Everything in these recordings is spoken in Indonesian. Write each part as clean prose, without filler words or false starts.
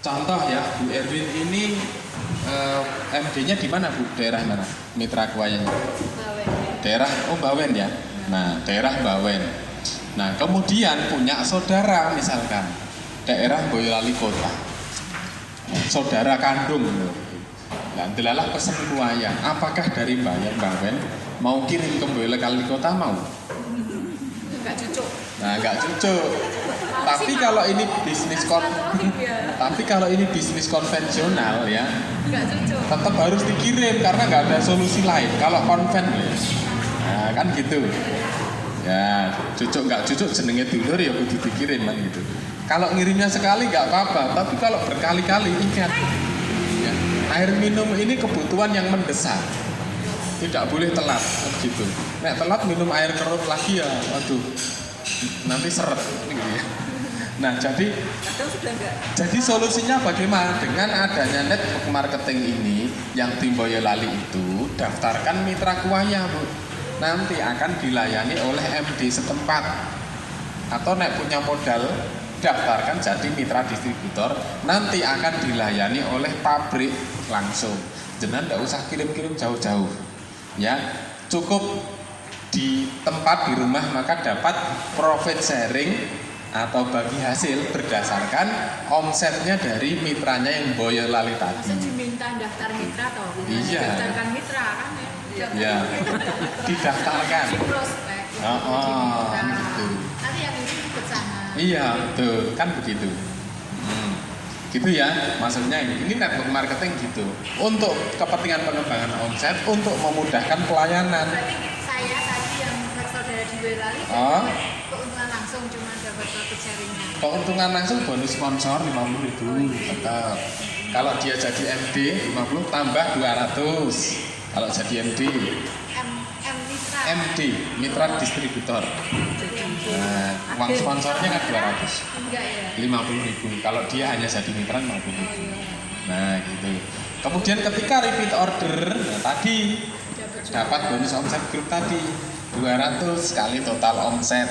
contoh ya, Bu Erwin ini MD-nya di mana Bu? Daerah mana? Mitra Kuayanya? Bawen. Daerah Bawen ya. Nah, daerah Bawen. Nah, kemudian punya saudara misalkan daerah Boyolali Kota. Nah, saudara kandung loh. Nah, delalah pesen kuaya. Apakah dari Bawen mau kirim ke Boyolali Kota mau? Enggak cocok. Nah, nggak cocok. Tapi kalau ini bisnis konvensional ya, Enggak cocok. tetap harus dikirim karena nggak ada solusi lain. Kalau konven, nah kan gitu. Ya, cocok nggak cocok jenenge dulur ya kudu dikirim kan gitu. Kalau ngirimnya sekali nggak apa-apa, tapi kalau berkali-kali ingat, ya, air minum ini kebutuhan yang mendesak. Tidak boleh telat, gitu. Nek telat minum air kerut lagi ya, aduh, nanti seret gitu ya. Nah, jadi solusinya bagaimana? Dengan adanya network marketing ini yang tim Boyolali itu, daftarkan mitra kuaya, Bu. Nanti akan dilayani oleh MD setempat. Atau nek punya modal, daftarkan jadi mitra distributor, nanti akan dilayani oleh pabrik langsung. Jangan tidak usah kirim-kirim jauh-jauh. Ya, cukup di tempat di rumah maka dapat profit sharing atau bagi hasil berdasarkan omsetnya dari mitranya yang Boyolali tadi. Masa diminta daftar mitra atau iya. Daftarkan mitra kan ya? Ya, didaftarkan. Di prospek. Gitu. Nanti yang ini ikut sana. Iya, betul, kan begitu. Gitu ya, maksudnya ini network marketing gitu. Untuk kepentingan pengembangan omset, untuk memudahkan pelayanan. Berarti saya tadi yang saudara di Boyolali keuntungan langsung cuma dapat profit sharingnya. Keuntungan langsung bonus sponsor 50.000 tetap. Kalau dia jadi MD 50 tambah 200. Kalau jadi MD Mitra. MD, mitra distributor. Nah, uang sponsornya kan 200. Enggak ya. 50.000. Kalau dia hanya jadi mitra 50.000. Nah, gitu. Kemudian ketika repeat order, nah, tadi dapat bonus omset grup tadi 200 kali total omset.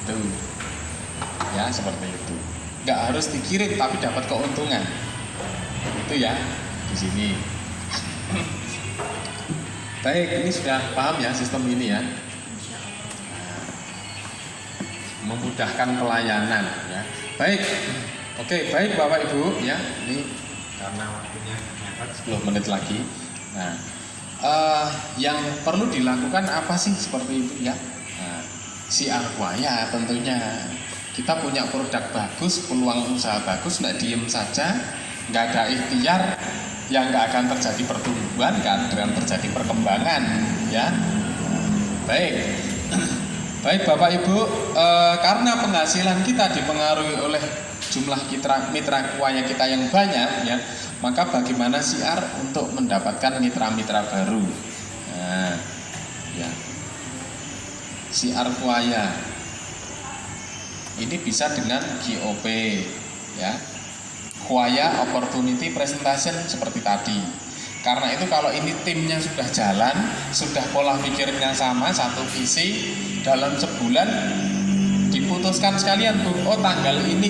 Tuh. Ya, seperti itu. Nggak harus dikirim tapi dapat keuntungan. Itu ya di sini. Baik, ini sudah paham ya sistem ini ya. Memudahkan pelayanan ya. Baik. Oke, baik Bapak Ibu ya. Ini karena waktunya 10 menit lagi. Nah, yang perlu dilakukan apa sih seperti itu ya? Nah, siar kuaya tentunya. Kita punya produk bagus, peluang usaha bagus, nggak diem saja, nggak ada ikhtiar, yang nggak akan terjadi pertumbuhan, kan, dengan terjadi perkembangan, ya. Baik, baik Bapak Ibu, karena penghasilan kita dipengaruhi oleh jumlah mitra kuaya kita yang banyak, ya, maka bagaimana siar untuk mendapatkan mitra-mitra baru? Nah, ya, siar kuaya. Ini bisa dengan GOP, ya, Kuaya Opportunity Presentation seperti tadi. Karena itu kalau ini timnya sudah jalan, sudah pola pikirnya sama, satu visi, dalam sebulan diputuskan sekalian, Bu, oh tanggal ini,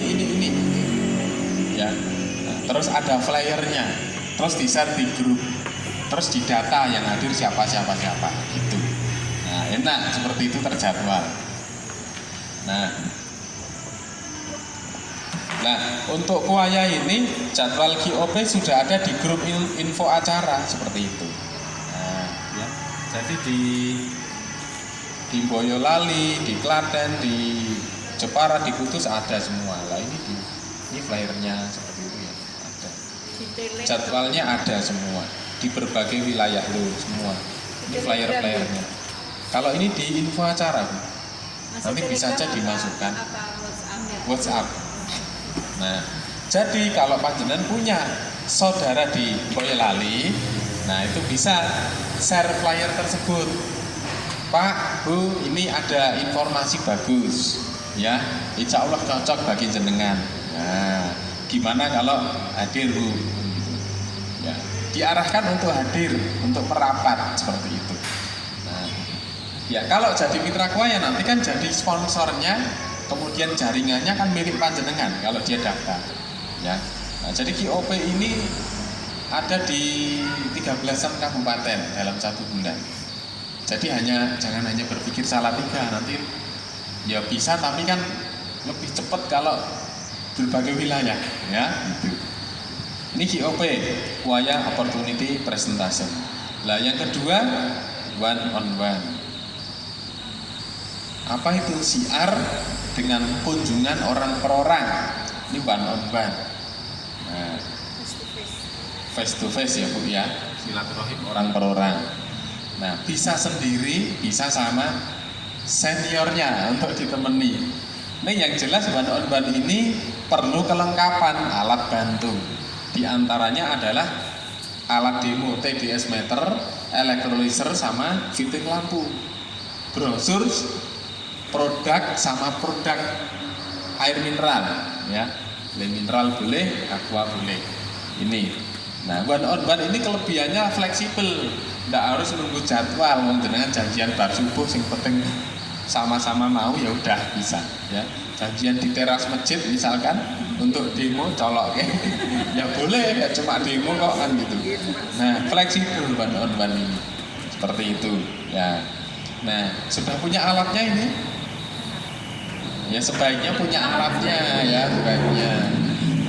ya. Nah, terus ada flyernya, terus di-share di grup, terus di data yang hadir siapa, gitu. Nah, enak seperti itu terjadwal. Nah, untuk kuaya ini jadwal GOP sudah ada di grup info acara seperti itu. Nah, ya. Jadi di Boyolali, di Klaten, di Jepara, di Kudus ada semua. Lah ini flyernya seperti itu ya, ada. Jadwalnya ada semua di berbagai wilayah loh semua. Ini flyer-flyernya. Kalau ini di info acara, Bu. Nanti bisa aja dimasukkan WhatsApp. Nah, jadi kalau panjenengan punya saudara di Boyolali, nah itu bisa share flyer tersebut. Pak, Bu, ini ada informasi bagus, ya, insya Allah cocok bagi jenengan. Nah, gimana kalau hadir, Bu? Ya, diarahkan untuk hadir, untuk merapat seperti itu. Nah, ya kalau jadi mitra kuaya nanti kan jadi sponsornya. Kemudian jaringannya kan milik panjenengan kalau dia daftar, ya. Nah, jadi GOP ini ada di 13 kabupaten dalam 1 bulan. Jadi jangan hanya berpikir Salatiga, nanti ya bisa, tapi kan lebih cepat kalau berbagai wilayah, ya gitu. Ini GOP, Wayang Opportunity Presentation. Lah yang kedua, one on one. Apa itu? siar dengan kunjungan orang per orang. Ini one on one. Nah, face to face ya Bu ya, silaturahim orang per orang. Nah, bisa sendiri, bisa sama seniornya untuk ditemani. Ini yang jelas one on one ini perlu kelengkapan alat bantu. Di antaranya adalah alat demo TDS meter, electrolyzer sama fitting lampu, brosur, produk sama produk air mineral ya. Air mineral boleh, aqua boleh. Ini. Nah, one on one ini kelebihannya fleksibel. Tidak harus nunggu jadwal, dengan janjian bar subuh sing penting sama-sama mau ya udah bisa ya. Janjian di teras masjid misalkan untuk demo colok ya boleh, ya cuma demo kok kan gitu. Nah, fleksibel one on one ini seperti itu ya. Nah, sudah punya alatnya ini ya, sebaiknya punya alatnya ya, sebaiknya.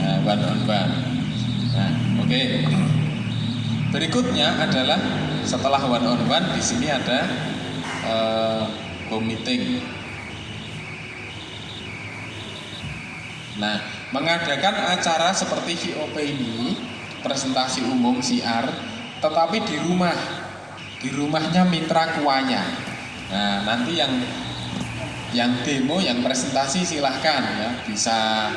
Nah, one on one. Nah, oke. Berikutnya adalah setelah one on one, di sini ada home meeting. Nah, mengadakan acara seperti GOP ini, presentasi umum siar, tetapi di rumahnya mitra kuanya. Nah, nanti yang demo, yang presentasi silahkan ya, bisa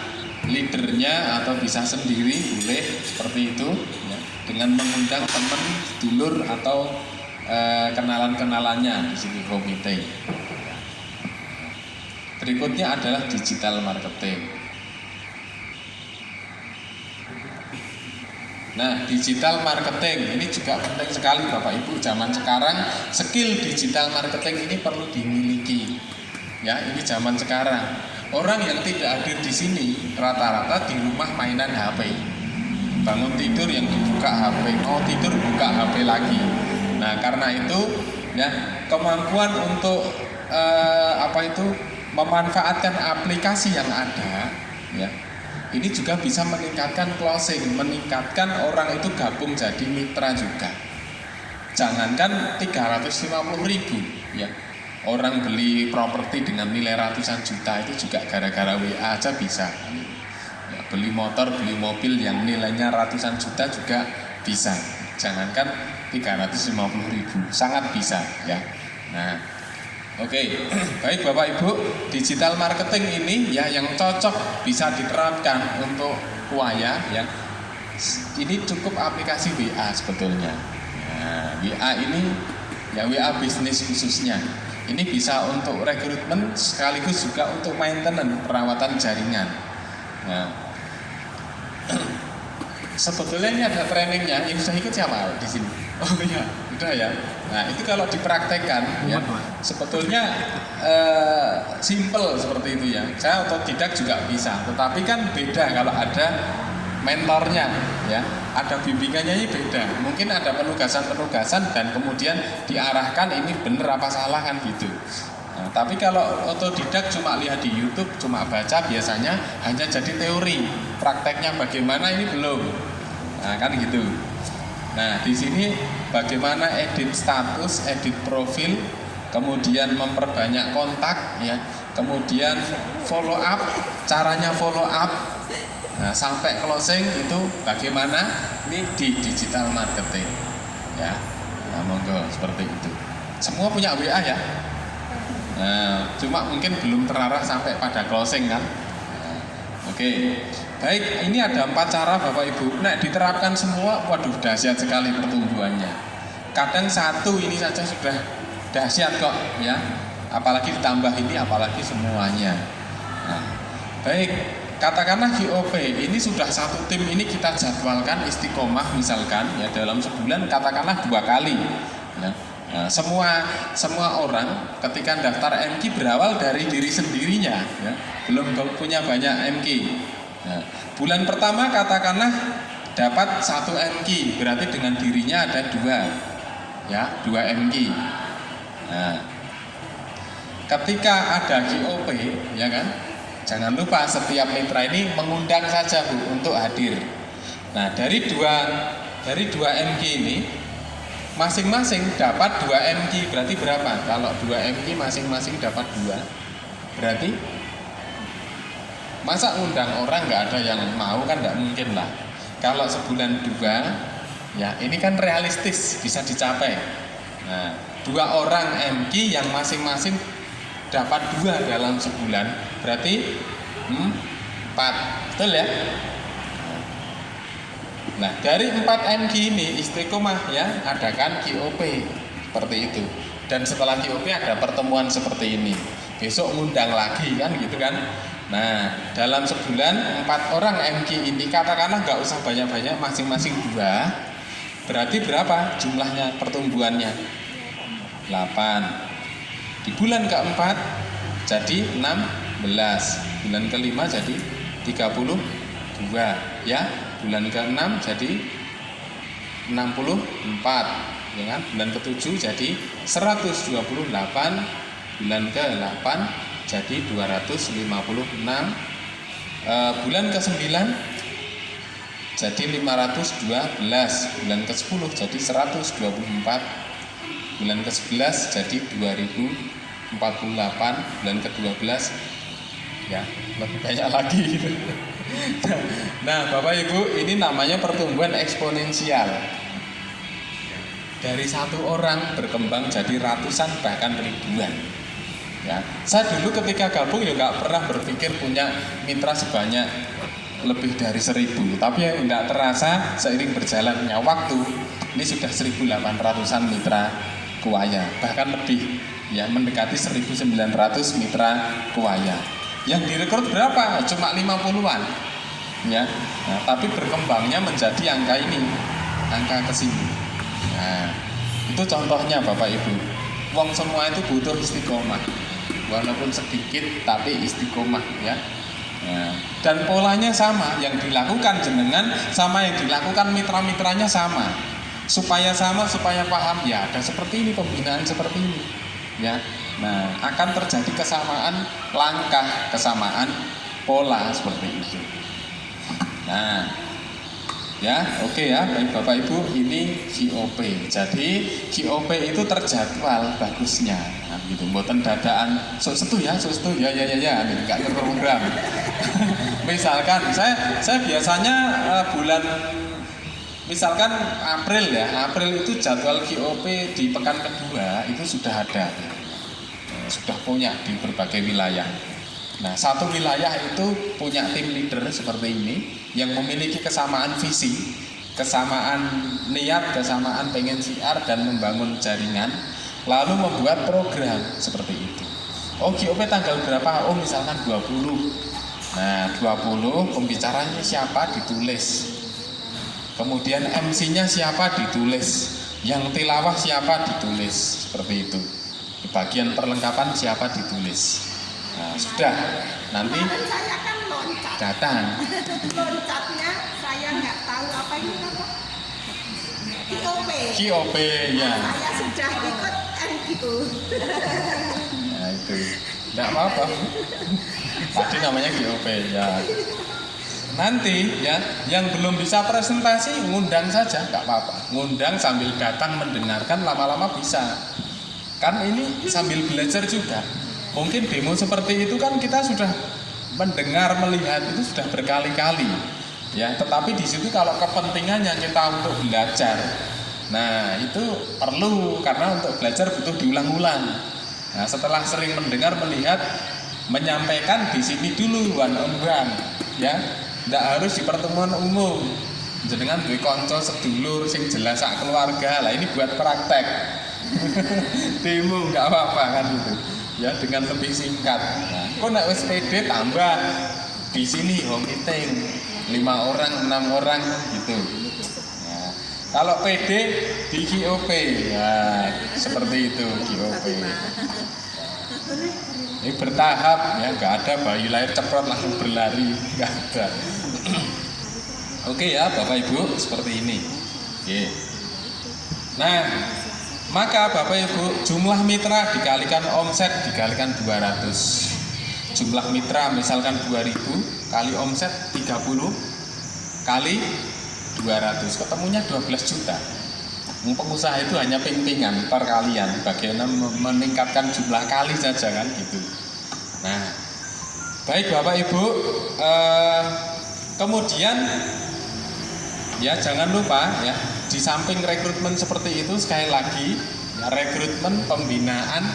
leadernya atau bisa sendiri boleh seperti itu ya, dengan mengundang teman, dulur atau kenalan-kenalannya di sini home meeting. Berikutnya adalah digital marketing. Nah, digital marketing ini juga penting sekali Bapak Ibu. Zaman sekarang skill digital marketing ini perlu dimiliki. Ya, ini zaman sekarang. Orang yang tidak hadir di sini rata-rata di rumah mainan HP. Bangun tidur yang dibuka HP, mau tidur buka HP lagi. Nah, karena itu ya, kemampuan untuk memanfaatkan aplikasi yang ada ya. Ini juga bisa meningkatkan closing, meningkatkan orang itu gabung jadi mitra juga. Jangankan 350.000 ya. Orang beli properti dengan nilai ratusan juta itu juga gara-gara WA aja bisa. Ya, beli motor, beli mobil yang nilainya ratusan juta juga bisa. Jangankan 350.000, sangat bisa ya. Nah, oke, baik Bapak Ibu, digital marketing ini ya yang cocok bisa diterapkan untuk Kuaya ya. Ini cukup aplikasi WA sebetulnya. Nah, WA ini ya WA bisnis khususnya. Ini bisa untuk rekrutmen sekaligus juga untuk maintenance, perawatan jaringan. Nah, sebetulnya ini ada trainingnya. Yang sudah ikut siapa di sini? Oh iya, udah ya. Nah, itu kalau dipraktekkan ya, sebetulnya simple seperti itu ya. Saya otodidak juga bisa, tetapi kan beda kalau ada mentornya ya, ada bimbingannya, ini beda. Mungkin ada penugasan dan kemudian diarahkan ini benar apa salah kan gitu. Nah, tapi kalau otodidak cuma lihat di YouTube, cuma baca, biasanya hanya jadi teori. Prakteknya bagaimana ini belum. Nah, kan gitu. Nah, di sini bagaimana edit status, edit profil, kemudian memperbanyak kontak ya, kemudian follow up, caranya follow up. Nah, sampai closing itu bagaimana? Ini di digital marketing ya. Nah, monggo seperti itu. Semua punya WA ya. Nah, cuma mungkin belum terarah sampai pada closing kan. Nah, oke. Baik, ini ada 4 cara Bapak Ibu. Nah, diterapkan semua, waduh dahsyat sekali pertumbuhannya. Kadang satu ini saja sudah dahsyat kok ya. Apalagi ditambah ini, apalagi semuanya. Nah, baik, katakanlah GOP ini sudah satu tim ini kita jadwalkan istiqomah misalkan ya, dalam sebulan katakanlah 2 kali ya. Nah, semua orang ketika daftar MQ berawal dari diri sendirinya ya, belum punya banyak MQ. Nah, bulan pertama katakanlah dapat 1 MQ, berarti dengan dirinya ada 2, ya, 2 MQ. Nah, ketika ada GOP, ya kan, jangan lupa setiap mitra ini mengundang saja Bu untuk hadir. Nah, dari 2 MQ ini masing-masing dapat 2 MQ, berarti berapa? Kalau 2 MQ masing-masing dapat 2, berarti masa undang orang nggak ada yang mau, kan nggak mungkin lah. Kalau sebulan 2, ya ini kan realistis bisa dicapai. Nah, 2 orang MQ yang masing-masing dapat 2 dalam sebulan, berarti 4, betul ya? Nah, dari 4 MQ ini istiqomah ya, adakan GOP seperti itu. Dan setelah GOP ada pertemuan seperti ini. Besok ngundang lagi kan gitu kan. Nah, dalam sebulan 4 orang MQ ini katakanlah nggak usah banyak-banyak, masing-masing 2. Berarti berapa jumlahnya pertumbuhannya? 8. Di bulan keempat jadi 16. Bulan kelima jadi 32 ya. Bulan ke-6 jadi 64, ya kan? Bulan ke-7 jadi 128, bulan ke-8 jadi 256, bulan ke-9 jadi 512, bulan ke-10 jadi 124, bulan ke-11 jadi 2048, bulan ke-12 ya lebih banyak lagi. Nah, Bapak Ibu, ini namanya pertumbuhan eksponensial. Dari 1 orang berkembang jadi ratusan bahkan ribuan. Ya, saya dulu ketika gabung ya nggak pernah berpikir punya mitra sebanyak lebih dari 1000. Tapi ya nggak terasa seiring berjalannya waktu ini sudah 1800-an mitra Kuwaya, bahkan lebih ya, mendekati 1900 mitra Kuwaya. Yang direkrut berapa? Cuma 50-an. Ya. Nah, tapi berkembangnya menjadi angka ini, angka kesini. Nah, itu contohnya Bapak Ibu. Wong semua itu butuh istiqomah. Walaupun sedikit tapi istiqomah ya. Nah, dan polanya sama, yang dilakukan jenengan sama yang dilakukan mitra-mitranya sama. Supaya sama, supaya paham ya, ada seperti ini, pembinaan seperti ini. Ya. Nah, akan terjadi kesamaan langkah, kesamaan pola seperti itu. Nah, ya, oke ya, baik Bapak Ibu, ini GOP. Jadi GOP itu terjadwal bagusnya. Nah, gitu, mboten dadaan sok ya, enggak terprogram. Misalkan saya biasanya bulan misalkan April ya, April itu jadwal GOP di pekan kedua itu sudah ada. Sudah punya di berbagai wilayah. Nah, satu wilayah itu punya tim leader seperti ini yang memiliki kesamaan visi, kesamaan niat, kesamaan pengen siar dan membangun jaringan, lalu membuat program seperti itu. Oh, GOP tanggal berapa? Oh, misalkan 20. Nah, 20 pembicaranya siapa ditulis. Kemudian MC-nya siapa ditulis. Yang tilawah siapa ditulis, seperti itu. Di bagian perlengkapan siapa ditulis. Nah, sudah. Nanti saya kan loncat. datang. Loncatnya saya nggak tahu apa itu apa. GOP ya. Saya sudah ikut gitu. Nah, itu. Enggak apa-apa. Tadi namanya GOP ya. Nanti ya, yang belum bisa presentasi ngundang saja, nggak apa-apa. Ngundang sambil datang mendengarkan, lama-lama bisa. Kan ini sambil belajar juga. Mungkin demo seperti itu kan kita sudah mendengar, melihat itu sudah berkali-kali. Ya, tetapi di situ kalau kepentingannya kita untuk belajar, nah itu perlu, karena untuk belajar butuh diulang-ulang. Nah, setelah sering mendengar, melihat, menyampaikan di sini dulu one on one, ya. Tidak harus di pertemuan umum. Jenengan duwe kanca sedulur sing jelas sak keluarga. Lah ini buat praktek. Demo enggak apa-apa kan gitu. Ya dengan lebih singkat. Nah, kok nek wis PD tambah di sini home meeting 5 orang, 6 orang gitu. Nah, kalau PD di GOP ya seperti itu GOP. Ini bertahap ya, nggak ada bayi lahir cepat langsung berlari, nggak ada. Oke ya Bapak Ibu, seperti ini. Oke. Nah, maka Bapak Ibu, jumlah mitra dikalikan omset dikalikan 200. Jumlah mitra misalkan 2000 kali omset 30 kali 200, ketemunya 12 juta. Pengusaha itu hanya ping-pingan perkalian, bagaimana meningkatkan jumlah kali saja kan gitu. Nah, baik Bapak Ibu, kemudian ya jangan lupa ya, di samping rekrutmen seperti itu sekali lagi ya, rekrutmen, pembinaan,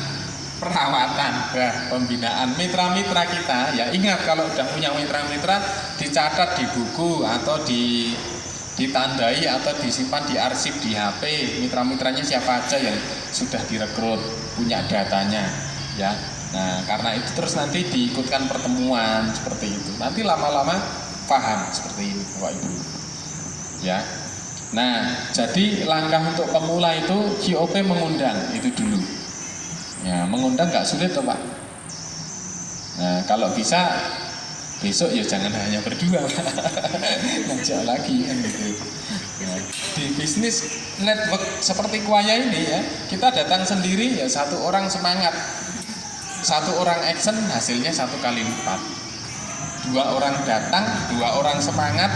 perawatan, pembinaan mitra-mitra kita ya. Ingat kalau udah punya mitra-mitra dicatat di buku atau ditandai atau disimpan di arsip di HP, mitra-mitranya siapa aja yang sudah direkrut, punya datanya ya. Nah, karena itu terus nanti diikutkan pertemuan seperti itu. Nanti lama-lama paham seperti ini Bapak Ibu. Ya. Nah, jadi langkah untuk pemula itu GOP mengundang itu dulu. Ya, mengundang nggak sulit toh Pak. Nah, kalau bisa besok ya jangan hanya berdua, ngajak lagi kan gitu. Ya, di bisnis network seperti Kuaya ini ya, kita datang sendiri ya, satu orang semangat, satu orang action hasilnya 1 kali lipat. 2 orang datang, 2 orang semangat,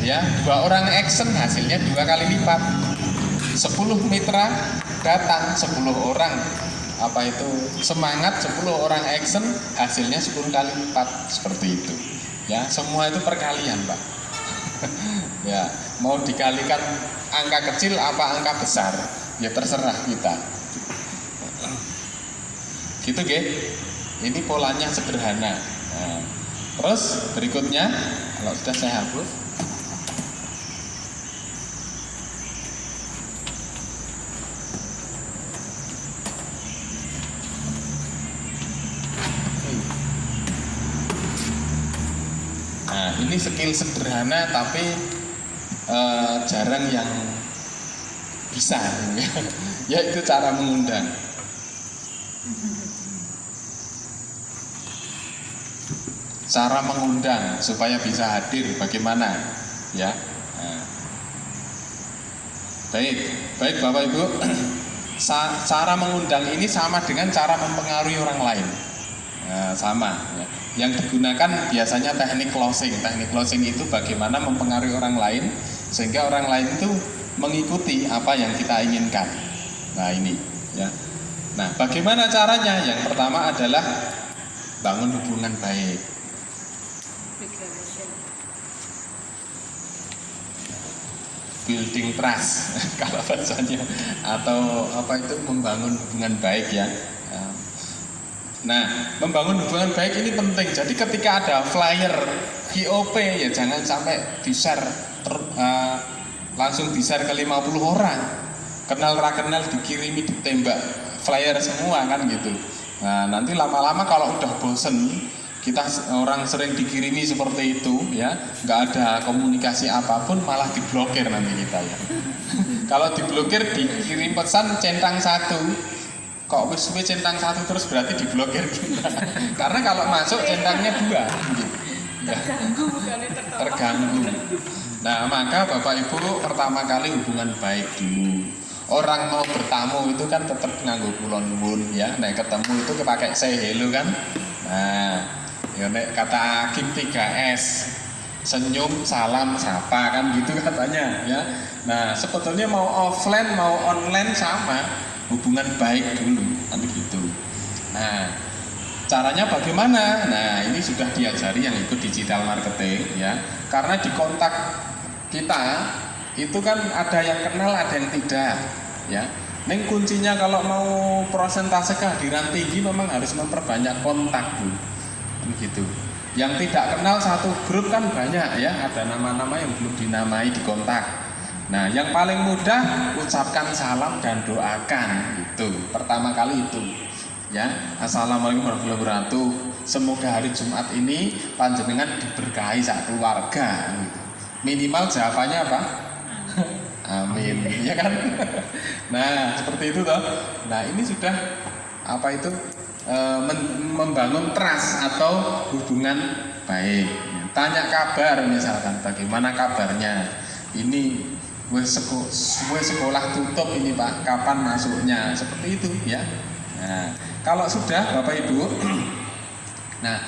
ya 2 orang action hasilnya 2 kali lipat. 10 mitra datang, 10 orang semangat, 10 orang action hasilnya 10 kali lipat, seperti itu ya. Semua itu perkalian Pak. Ya, mau dikalikan angka kecil apa angka besar ya terserah kita gitu ge. Ini polanya sederhana. Nah, terus berikutnya kalau sudah saya hapus, ini skill sederhana tapi jarang yang bisa yaitu cara mengundang. Cara mengundang supaya bisa hadir bagaimana ya. Nah, baik Bapak Ibu, cara mengundang ini sama dengan cara mempengaruhi orang lain. Nah, sama ya. Yang digunakan biasanya teknik closing. Teknik closing itu bagaimana mempengaruhi orang lain sehingga orang lain itu mengikuti apa yang kita inginkan. Nah ini ya. Nah bagaimana caranya? Yang pertama adalah bangun hubungan baik. Building trust kalau bahasanya, atau apa itu, membangun hubungan baik ya. Nah, membangun hubungan baik ini penting. Jadi ketika ada flyer GOP ya jangan sampai di-share langsung di-share ke 50 orang. Kenal rakenal dikirimi, ditembak flyer semua kan gitu. Nah, nanti lama-lama kalau udah bosen, kita orang sering dikirimi seperti itu ya, nggak ada komunikasi apapun, malah diblokir nanti kita ya. Kalau diblokir, dikirim pesan centang 1. Kok wis centang 1 terus berarti diblokir kita. Karena kalau masuk centangnya 2 gitu. Ya. Terganggu. Nah, maka Bapak Ibu pertama kali hubungan baik dulu. Orang mau bertamu itu kan tetap nganggo kula nuwun ya. Nek ketemu itu pakai say hello kan. Nah, ya nek kata Hakim 3S, senyum, salam, sapa kan gitu katanya ya. Nah, sebetulnya mau offline mau online sama. Hubungan baik dulu, nanti gitu. Nah, caranya bagaimana? Nah, ini sudah diajari yang ikut digital marketing ya. Karena di kontak kita itu kan ada yang kenal, ada yang tidak ya. Neng kuncinya kalau mau persentase kehadiran tinggi memang harus memperbanyak kontak Bu. Begitu. Yang tidak kenal satu grup kan banyak ya, ada nama-nama yang belum dinamai di kontak. Nah, yang paling mudah ucapkan salam dan doakan itu. Pertama kali itu. Ya, Assalamualaikum warahmatullahi wabarakatuh. Semoga hari Jumat ini panjenengan diberkahi sak keluarga. Minimal jawabannya apa? Amin. Ya kan? Nah, seperti itu toh. Nah, ini sudah apa itu? membangun trust atau hubungan baik. Tanya kabar misalkan, bagaimana kabarnya? Ini wes sekolah tutup ini Pak, kapan masuknya? Seperti itu ya. Nah, kalau sudah Bapak Ibu, nah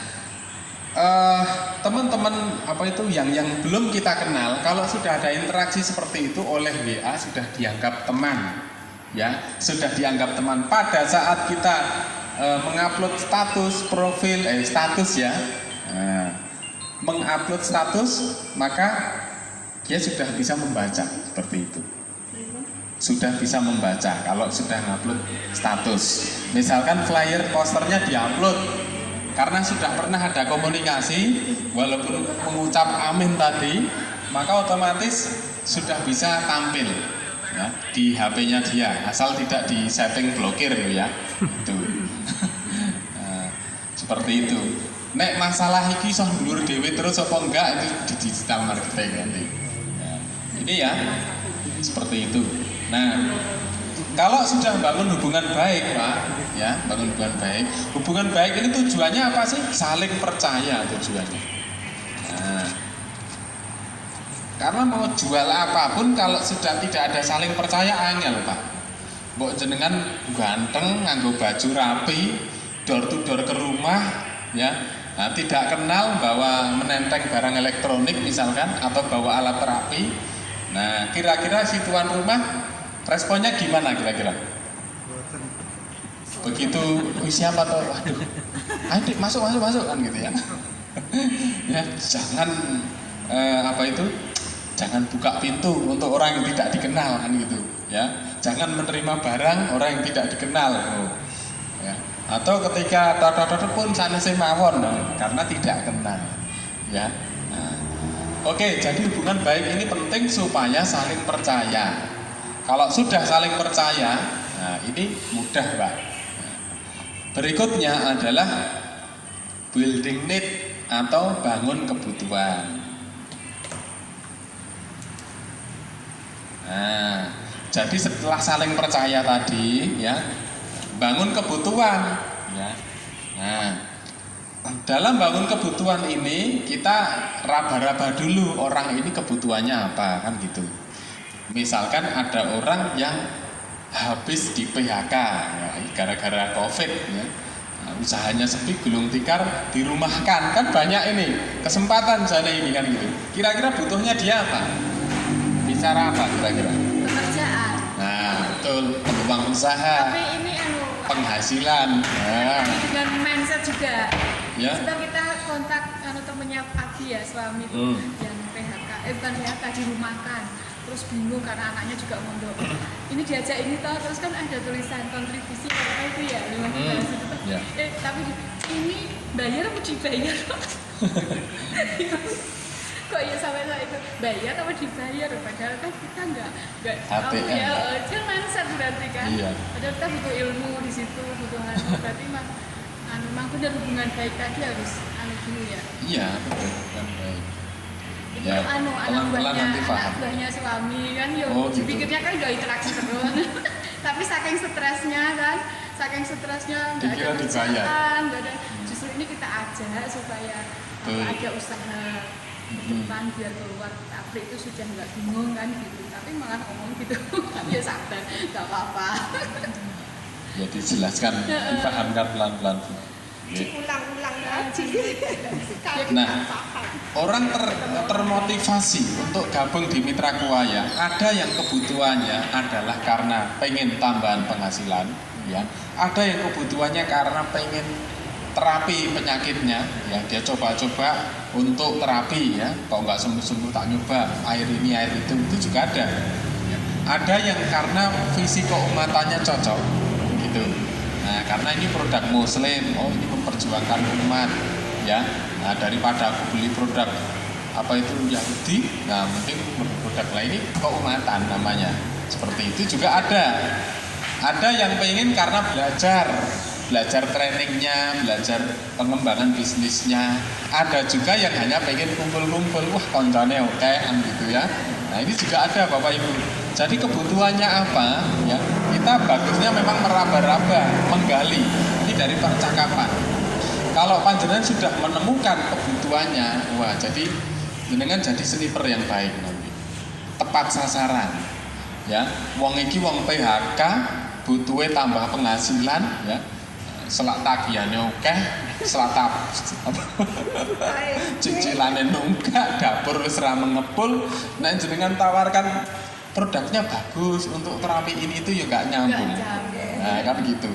teman-teman apa itu yang belum kita kenal, kalau sudah ada interaksi seperti itu oleh WA sudah dianggap teman, ya sudah dianggap teman. Pada saat kita mengupload status profil, status ya, mengupload status, maka dia sudah bisa membaca seperti itu. Sudah bisa membaca kalau sudah ngupload status. Misalkan flyer posternya diupload, karena sudah pernah ada komunikasi, walaupun mengucap amin tadi, maka otomatis sudah bisa tampil ya, di HP-nya dia, asal tidak di setting blokir ya. Itu. Nah, seperti itu. Nek masalah iki iso ndulur dhewe terus apa enggak, itu di digital marketing nanti. Ya, ini ya seperti itu. Nah, kalau sudah bangun hubungan baik Pak, ya bangun hubungan baik. Hubungan baik ini tujuannya apa sih? Saling percaya tujuannya. Nah, karena mau jual apapun kalau sudah tidak ada saling percaya angel Pak. Mbok jenengan ganteng, nganggo baju rapi, door to door ke rumah, ya. Nah, tidak kenal bawa menenteng barang elektronik misalkan atau bawa alat terapi. Nah, kira-kira si tuan rumah responnya gimana kira-kira? Begitu siapa tuh? Waduh. Adik masuk kan gitu ya. Ya, jangan apa itu? Jangan buka pintu untuk orang yang tidak dikenal kan gitu, ya. Jangan menerima barang orang yang tidak dikenal. Oh. Ya. Atau ketika tata pun sanese mawon karena tidak kenal, ya. Nah, oke, jadi hubungan baik ini penting supaya saling percaya. Kalau sudah saling percaya, nah ini mudah Pak. Nah, berikutnya adalah building need atau bangun kebutuhan. Nah, jadi setelah saling percaya tadi, ya, bangun kebutuhan, ya. Nah, dalam bangun kebutuhan ini kita raba-raba dulu orang ini kebutuhannya apa kan gitu. Misalkan ada orang yang habis di PHK ya, gara-gara COVID, ya. Nah, usahanya sepi, gulung tikar, dirumahkan, kan banyak ini kesempatan sana ini kan gitu. Kira-kira butuhnya dia apa? Bicara apa kira-kira? Pekerjaan. Nah, betul, peluang usaha. Tapi ini penghasilan. Nah. Dengan mindset juga. Ya. Sedang kita kontak temennya Abi ya, suami itu yang PHK, bukan PHK, dirumahkan. Terus bingung karena anaknya juga mondok. Ini diajak ini toh, terus kan ada tulisan kontribusi apa itu ya, 15 itu. Ya. Tapi ini bayar apa dibayar? Kok ya sampai itu bayar apa dibayar? Padahal kan kita nggak ya, jangan mindset berarti kan. Iya. Padahal kita butuh ilmu di situ, butuh berarti memang benar hubungan baik tadi harus dulu ya. Iya, betul, hubungan baik. Ya, anak buahnya suami kan yo gitu. Dipikirnya kan udah interaksi terus. Tapi saking stresnya nggak ada kerjaan, nggak ada. Justru ini kita ajak supaya ada usaha ke depan biar keluar pabrik itu sudah nggak bingung kan gitu. Tapi malah ngomong gitu, ya sabar, nggak apa-apa. Ya dijelaskan, dipahamkan pelan-pelan. Diulang-ulang lagi. Nah, orang termotivasi untuk gabung di Mitra Kuaya, ada yang kebutuhannya adalah karena pengen tambahan penghasilan, ya. Ada yang kebutuhannya karena pengen terapi penyakitnya, ya. Dia coba-coba untuk terapi, ya. Kalau nggak sembuh-sembuh tak nyoba air ini air itu juga ada. Ya. Ada yang karena visi keumatannya cocok, gitu. Nah, karena ini produk Muslim, oh ini memperjuangkan umat, ya. Nah, daripada aku beli produk apa itu Yahudi, nah mending produk lain ini keumatan namanya. Seperti itu juga ada. Ada yang pengen karena belajar trainingnya, belajar pengembangan bisnisnya. Ada juga yang hanya pengen kumpul-kumpul, wah koncone okean gitu ya. Nah, ini juga ada Bapak Ibu. Jadi kebutuhannya apa? Ya, kita bagusnya memang meraba-raba, menggali. Ini lagi dari percakapan. Kalau panjenengan sudah menemukan kebutuhannya, wah jadi jenengan jadi sniper yang baik nanti. Tepat sasaran. Ya, wong iki wong PHK, butuhe tambah penghasilan, ya. Selak tagihane akeh, selak cicilane nunggak, dapur wis ra mengepul, nek jenengan tawarkan produknya bagus untuk terapi ini itu ya nggak nyambung. Nah, kan gitu.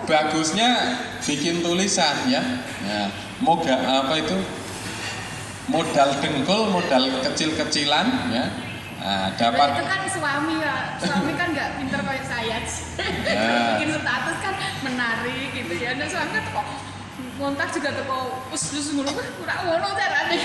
Bagusnya bikin tulisan ya. Ya, moga apa itu? Modal dengkul, modal kecil-kecilan ya. Nah, dapat itu kan suami ya, suami kan nggak pinter kayak saya. Bikin status kan menarik gitu ya. Dan suami kan kok montak juga tuh us mulu kurang ngono carane.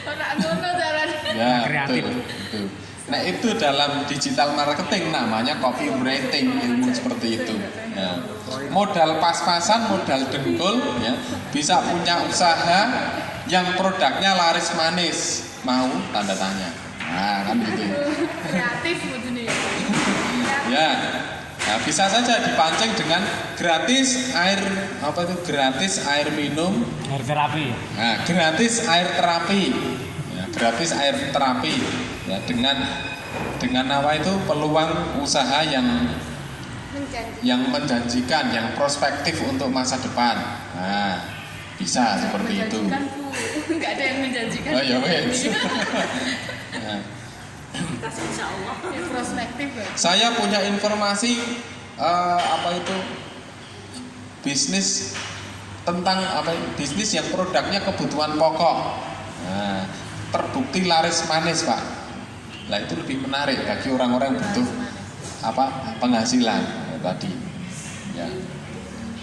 Ora ngono carane. Ya, kreatif. Betul. Nah, itu dalam digital marketing namanya copywriting, ilmu seperti itu. Ya. Modal pas-pasan, modal dengkul ya, bisa punya usaha yang produknya laris manis. Mau tanda tanya. Nah, kan gitu. Kreatif begini. Ya. Nah, bisa saja dipancing dengan gratis air apa itu? Gratis air minum, air terapi. nah, gratis air terapi. Ya, gratis air terapi. Ya, dengan apa itu? Peluang usaha yang menjanjikan, yang prospektif untuk masa depan. Nah, bisa seperti itu. Enggak ada yang menjanjikan. Oh ya wes. Nah. Insya Allah. Ya, prospektif. Saya punya informasi apa itu bisnis tentang apa bisnis yang produknya kebutuhan pokok. Nah, terbukti laris manis Pak. Nah itu lebih menarik bagi orang-orang yang butuh apa penghasilan ya, tadi. Ya.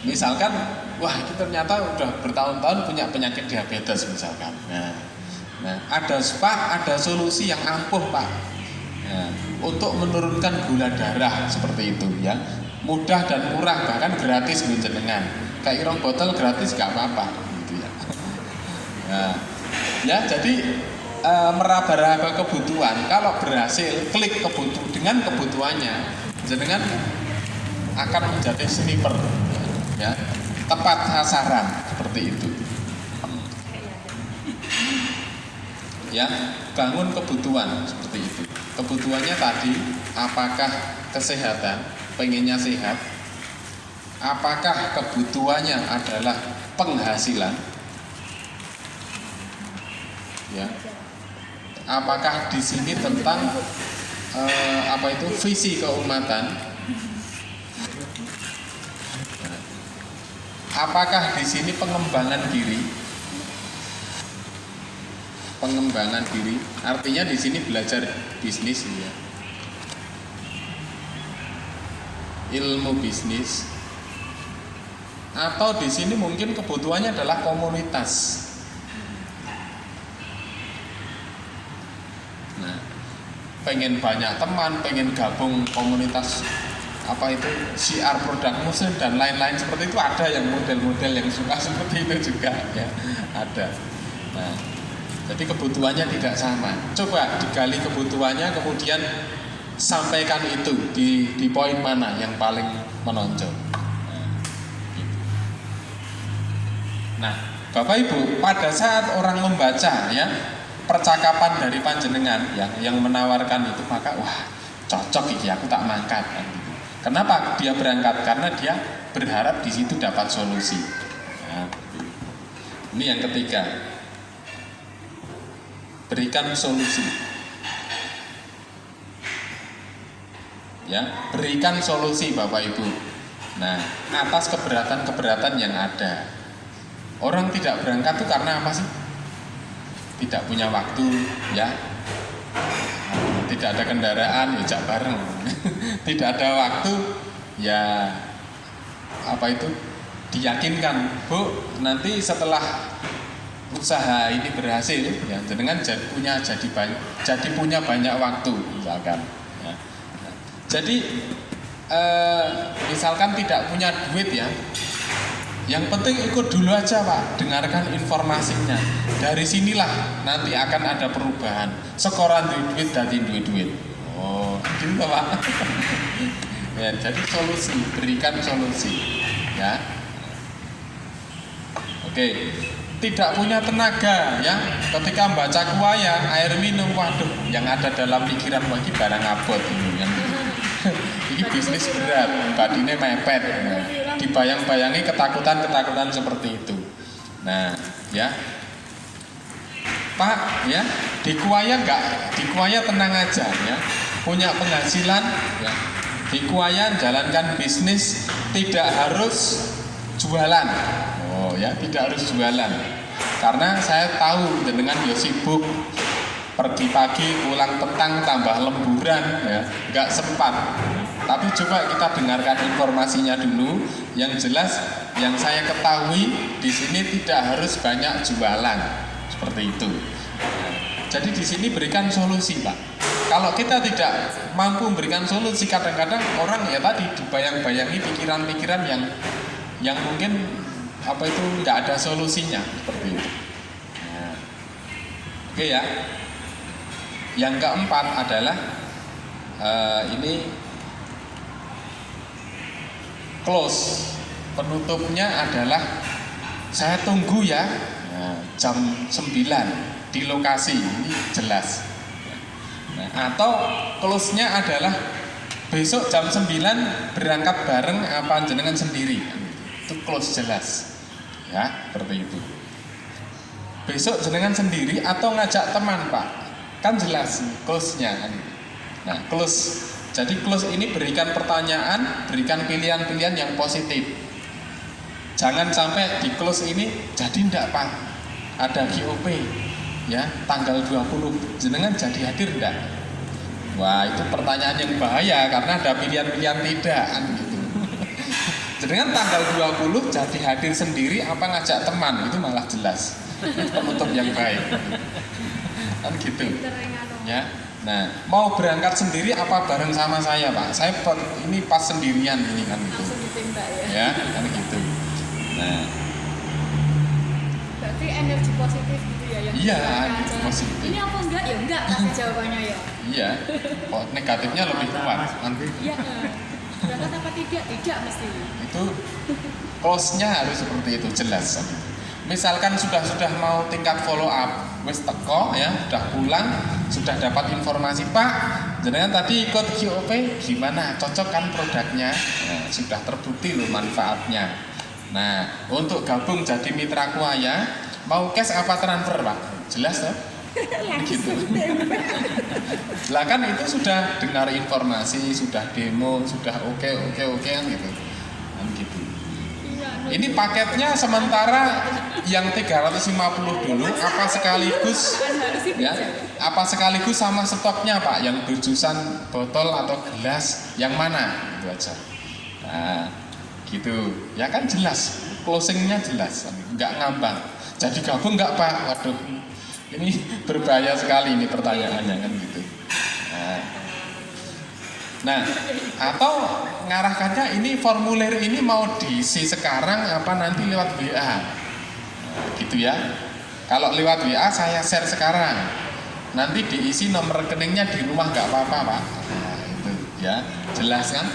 Misalkan, wah itu ternyata udah bertahun-tahun punya penyakit diabetes misalkan. Nah, ada spa, ada solusi yang ampuh Pak. Nah, untuk menurunkan gula darah seperti itu ya, mudah dan murah bahkan gratis jenengan. Kayak irong botol gratis gak apa-apa gitu ya. Nah, ya jadi meraba-raba kebutuhan. Kalau berhasil klik dengan kebutuhannya, jenengan akan menjadi sniper ya, tepat sasaran seperti itu. Ya, bangun kebutuhan seperti itu. Kebutuhannya tadi apakah kesehatan, pengennya sehat? Apakah kebutuhannya adalah penghasilan? Ya. Apakah di sini tentang apa itu visi keumatan? Apakah di sini pengembangan diri? Pengembangan diri artinya di sini belajar bisnis ya. Ilmu bisnis. Atau di sini mungkin kebutuhannya adalah komunitas. Nah, pengen banyak teman, pengen gabung komunitas apa itu syiar produk muslim dan lain-lain seperti itu, ada yang model-model yang suka seperti itu juga ya, ada. Nah, jadi kebutuhannya tidak sama. Coba digali kebutuhannya, kemudian sampaikan itu di poin mana yang paling menonjol. Nah, Bapak Ibu, pada saat orang membaca ya percakapan dari panjenengan yang menawarkan itu, maka wah cocok iki aku tak mangkat kan gitu. Kenapa dia berangkat? Karena dia berharap di situ dapat solusi. Nah, ini yang ketiga, berikan solusi. Ya, berikan solusi Bapak Ibu. Nah, atas keberatan-keberatan yang ada. Orang tidak berangkat itu karena apa sih? Tidak punya waktu, ya. Tidak ada kendaraan, ya bareng. Tidak ada waktu, ya apa itu? Diyakinkan, Bu, nanti setelah usaha ini berhasil, ya, jenengan jadi punya banyak waktu, misalkan. Ya. Jadi misalkan tidak punya duit ya, yang penting ikut dulu aja Pak, dengarkan informasinya. Dari sinilah nanti akan ada perubahan. Sekoran duit dadi duit. Oh, gitu Pak. Ya, jadi solusi, berikan solusi. Ya. Oke. Tidak punya tenaga ya. Ketika membaca kuaya, air minum, waduh, yang ada dalam pikiran bagi barang abot ini kan. Ini bisnis berat, badine mepet. Nah, dibayang-bayangi ketakutan-ketakutan seperti itu. Nah, ya. Pak, ya, di kuaya tenang aja ya. Punya penghasilan ya. Di kuaya jalankan bisnis, tidak harus jualan. Oh ya, tidak harus jualan. Karena saya tahu dengan ya sibuk, pergi pagi, pulang petang, tambah lemburan ya, nggak sempat. Tapi coba kita dengarkan informasinya dulu. Yang jelas, yang saya ketahui di sini tidak harus banyak jualan seperti itu. Jadi di sini berikan solusi, Pak. Kalau kita tidak mampu memberikan solusi, kadang-kadang orang ya tadi dibayang-bayangi pikiran-pikiran yang mungkin apa itu nggak ada solusinya seperti itu. Nah, oke ya. Yang keempat adalah ini close. Penutupnya adalah saya tunggu ya, jam 9 di lokasi ini jelas. Nah, atau close-nya adalah besok jam 9 berangkat bareng apa jenengan sendiri. Itu close jelas. Ya, seperti itu. Besok jenengan sendiri atau ngajak teman, Pak. Kan jelas close-nya kan. Nah, close. Jadi close ini berikan pertanyaan, berikan pilihan-pilihan yang positif. Jangan sampai di close ini jadi enggak, Pak. Ada GOP. Ya, tanggal 20 jenengan jadi hadir enggak? Wah, itu pertanyaan yang bahaya karena ada pilihan-pilihan tidak kan gitu. Jenengan tanggal 20 jadi hadir sendiri apa ngajak teman, itu malah jelas. Itu penutup yang baik. Kan gitu. Ya. Nah, mau berangkat sendiri apa bareng sama saya, Pak? Saya ini pas sendirian ini kan gitu. Langsung ditembak ya. Ya, kan gitu. Nah, berarti energi positif gitu ya yang iya, dikeluarkan. positif. Ini apa enggak? Ya enggak pasti jawabannya ya. Iya. Kok negatifnya lebih kuat. Nanti Iya. Berangkat apa tidak? Tidak mesti. itu close-nya harus seperti itu, jelas. Misalkan sudah mau tingkat follow up, wes teko ya, sudah pulang, sudah dapat informasi, Pak, jenengan tadi ikut GOP gimana? Cocok kan produknya? Nah, sudah terbukti loh manfaatnya. Nah, untuk gabung jadi mitra kuaya, mau cash apa transfer, Pak? Jelas toh? Gitu. Lah kan itu sudah dengar informasi, sudah demo, sudah oke kan gitu. Kan gitu. Ini paketnya sementara yang 350 dulu apa sekaligus ya? Apa sekaligus sama stoknya, Pak? Yang berjusan botol atau gelas yang mana? Itu aja. Nah, gitu. Ya kan jelas, closingnya jelas, nggak ngambang. Jadi gabung nggak, Pak? Waduh, ini berbahaya sekali ini pertanyaannya kan gitu. Nah, atau ngarahkannya ini formulir ini mau diisi sekarang apa nanti lewat WA, nah, gitu ya. Kalau lewat WA saya share sekarang, nanti diisi nomor rekeningnya di rumah nggak apa-apa, Pak. Nah, itu ya jelas kan.